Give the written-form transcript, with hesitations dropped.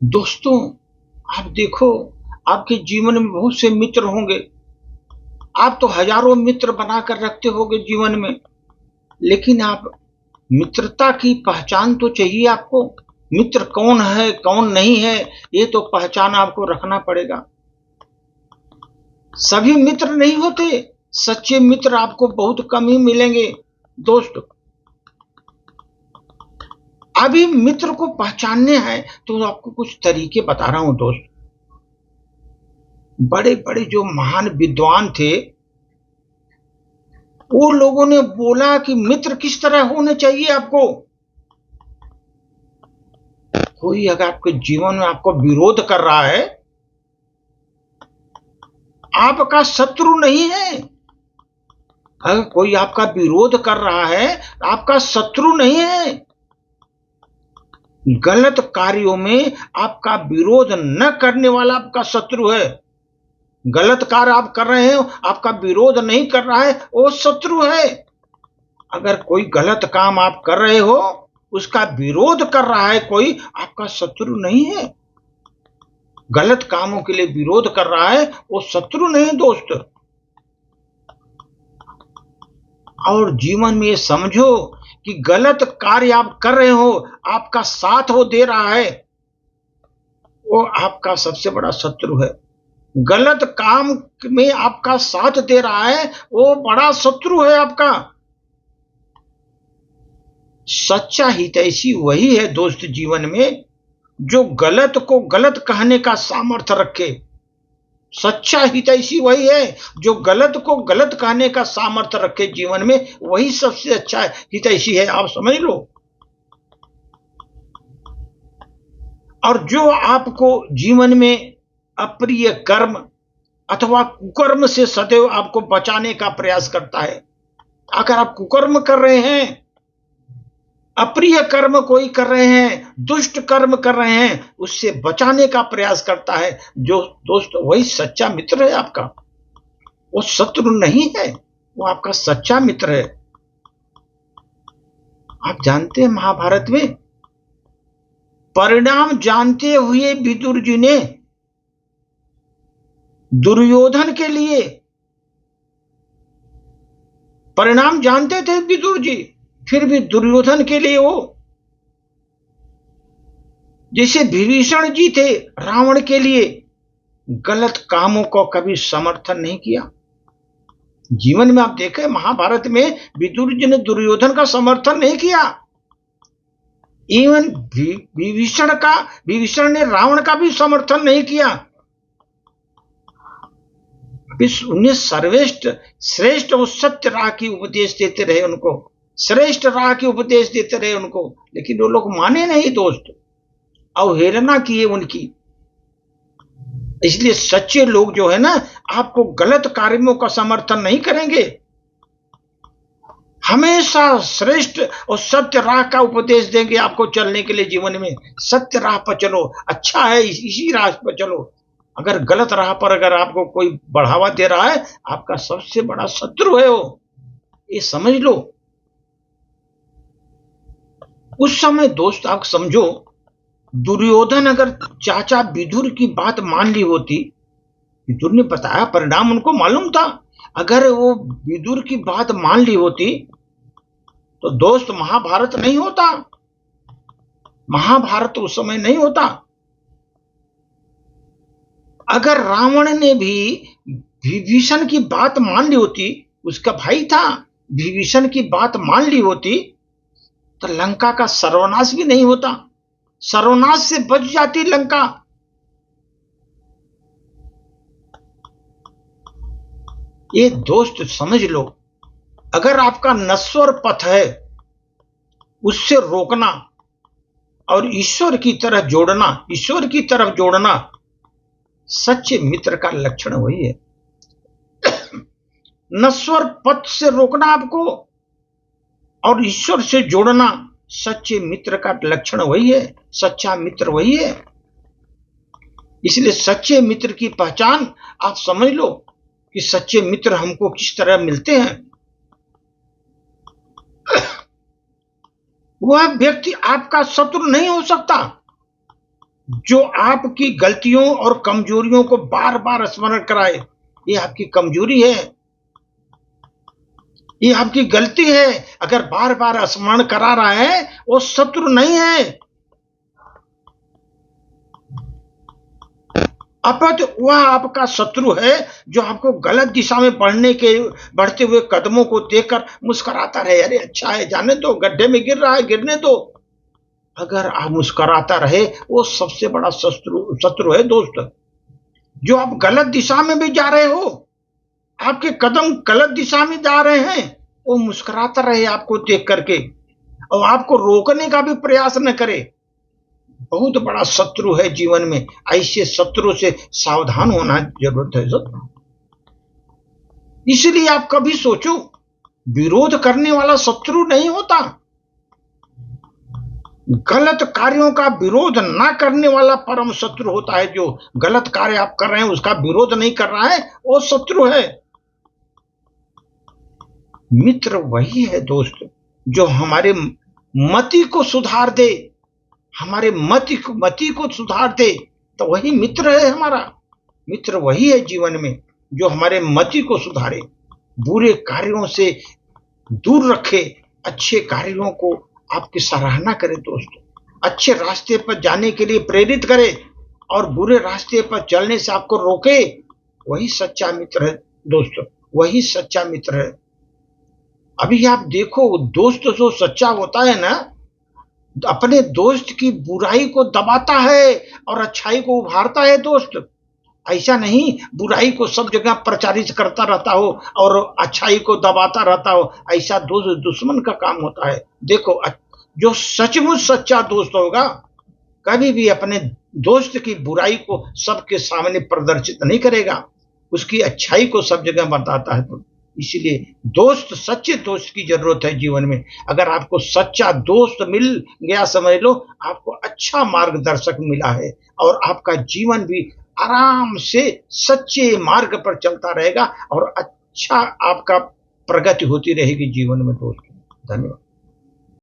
दोस्तों, आप देखो, आपके जीवन में बहुत से मित्र होंगे। आप तो हजारों मित्र बनाकर रखते होगे जीवन में, लेकिन आप मित्रता की पहचान तो चाहिए आपको। मित्र कौन है, कौन नहीं है, ये तो पहचान आपको रखना पड़ेगा। सभी मित्र नहीं होते, सच्चे मित्र आपको बहुत कम ही मिलेंगे। दोस्त, अभी मित्र को पहचानने हैं तो आपको कुछ तरीके बता रहा हूं दोस्त। बड़े बड़े जो महान विद्वान थे, वो लोगों ने बोला कि मित्र किस तरह होने चाहिए आपको। कोई अगर आपके जीवन में आपको विरोध कर रहा है, आपका शत्रु नहीं है। अगर कोई आपका विरोध कर रहा है, आपका शत्रु नहीं है। गलत कार्यों में आपका विरोध न करने वाला आपका शत्रु है। गलत कार्य आप कर रहे हो, आपका विरोध नहीं कर रहा है, वो शत्रु है। अगर कोई गलत काम आप कर रहे हो, उसका विरोध कर रहा है कोई, आपका शत्रु नहीं है। गलत कामों के लिए विरोध कर रहा है, वो शत्रु नहीं दोस्त। और जीवन में ये समझो कि गलत कार्य आप कर रहे हो, आपका साथ वो दे रहा है, वो आपका सबसे बड़ा शत्रु है। गलत काम में आपका साथ दे रहा है, वो बड़ा शत्रु है आपका। सच्चा हितैषी वही है दोस्त जीवन में, जो गलत को गलत कहने का सामर्थ्य रखे। सच्चा हितैषी वही है जो गलत को गलत कहने का सामर्थ्य रखे जीवन में, वही सबसे अच्छा हितैषी है, आप समझ लो। और जो आपको जीवन में अप्रिय कर्म अथवा कुकर्म से सदैव आपको बचाने का प्रयास करता है। अगर आप कुकर्म कर रहे हैं, अप्रिय कर्म कोई कर रहे हैं, दुष्ट कर्म कर रहे हैं, उससे बचाने का प्रयास करता है जो दोस्त, वही सच्चा मित्र है आपका। वो शत्रु नहीं है, वो आपका सच्चा मित्र है। आप जानते हैं महाभारत में परिणाम जानते हुए विदुर जी ने दुर्योधन के लिए, परिणाम जानते थे विदुर जी, फिर भी दुर्योधन के लिए वो, जैसे विभीषण जी थे रावण के लिए, गलत कामों को कभी समर्थन नहीं किया। जीवन में आप देखें महाभारत में विदुर जी ने दुर्योधन का समर्थन नहीं किया। इवन विभीषण ने रावण का भी समर्थन नहीं किया। उन्हें श्रेष्ठ और सत्य राह की उपदेश देते रहे उनको, श्रेष्ठ राह की उपदेश देते रहे उनको, लेकिन वो लोग माने नहीं दोस्त, अवहेलना किए उनकी। इसलिए सच्चे लोग जो है ना, आपको गलत कार्यों का समर्थन नहीं करेंगे, हमेशा श्रेष्ठ और सत्य राह का उपदेश देंगे आपको चलने के लिए। जीवन में सत्य राह पर चलो, अच्छा है इसी राह पर चलो। अगर गलत राह पर अगर आपको कोई बढ़ावा दे रहा है, आपका सबसे बड़ा शत्रु है वो, ये समझ लो। उस समय दोस्त आप समझो, दुर्योधन अगर चाचा विदुर की बात मान ली होती, विदुर ने बताया परिणाम उनको मालूम था, अगर वो विदुर की बात मान ली होती तो दोस्त महाभारत नहीं होता, महाभारत उस समय नहीं होता। अगर रावण ने भी विभीषण की बात मान ली होती, उसका भाई था, विभीषण की बात मान ली होती, तो लंका का सर्वनाश भी नहीं होता, सर्वनाश से बच जाती लंका। ये दोस्त समझ लो, अगर आपका नश्वर पथ है उससे रोकना और ईश्वर की तरफ जोड़ना, ईश्वर की तरफ जोड़ना, सच्चे मित्र का लक्षण वही है। नश्वर पथ से रोकना आपको और ईश्वर से जोड़ना, सच्चे मित्र का लक्षण वही है, सच्चा मित्र वही है। इसलिए सच्चे मित्र की पहचान आप समझ लो कि सच्चे मित्र हमको किस तरह मिलते हैं। वह व्यक्ति आपका शत्रु नहीं हो सकता, जो आपकी गलतियों और कमजोरियों को बार बार स्मरण कराए। ये आपकी कमजोरी है, ये आपकी गलती है। अगर बार बार स्मरण करा रहा है, वो शत्रु नहीं है, अपितु वह आपका शत्रु है, जो आपको गलत दिशा में बढ़ते हुए कदमों को देखकर मुस्कुराता रहे। अरे अच्छा है, जाने दो, गड्ढे में गिर रहा है, गिरने दो। अगर आप मुस्कुराता रहे, वो सबसे बड़ा शत्रु है दोस्त। जो आप गलत दिशा में भी जा रहे हो, आपके कदम गलत दिशा में जा रहे हैं, वो मुस्कुराता रहे आपको देख करके, और आपको रोकने का भी प्रयास न करे। बहुत बड़ा शत्रु है जीवन में। ऐसे शत्रु से सावधान होना जरूरत है सब। इसलिए आप कभी सोचो, विरोध करने वाला शत्रु नहीं होता, गलत कार्यों का विरोध ना करने वाला परम शत्रु होता है। जो गलत कार्य आप कर रहे हैं उसका विरोध नहीं कर रहा है, वो शत्रु है। मित्र वही है दोस्त, जो हमारे मति को सुधार दे, हमारे मति को सुधार दे, तो वही मित्र है हमारा। मित्र वही है जीवन में, जो हमारे मति को सुधारे, बुरे कार्यों से दूर रखे, अच्छे कार्यों को आपकी सराहना करे दोस्तों, अच्छे रास्ते पर जाने के लिए प्रेरित करे, और बुरे रास्ते पर चलने से आपको रोके। वही सच्चा मित्र है दोस्तों, वही सच्चा मित्र है। अभी आप देखो, दोस्त जो सच्चा होता है ना, अपने दोस्त की बुराई को दबाता है और अच्छाई को उभारता है दोस्त। ऐसा नहीं बुराई को सब जगह प्रचारित करता रहता हो और अच्छाई को दबाता रहता हो, ऐसा दोस्त दुश्मन का काम होता है। देखो, जो सचमुच सच्चा दोस्त होगा, कभी भी अपने दोस्त की बुराई को सबके सामने प्रदर्शित नहीं करेगा, उसकी अच्छाई को सब जगह बताता है। तो इसलिए दोस्त, सच्चे दोस्त की जरूरत है जीवन में। अगर आपको सच्चा दोस्त मिल गया, समझ लो आपको अच्छा मार्गदर्शक मिला है, और आपका जीवन भी आराम से सच्चे मार्ग पर चलता रहेगा, और अच्छा आपका प्रगति होती रहेगी जीवन में दोस्त। धन्यवाद।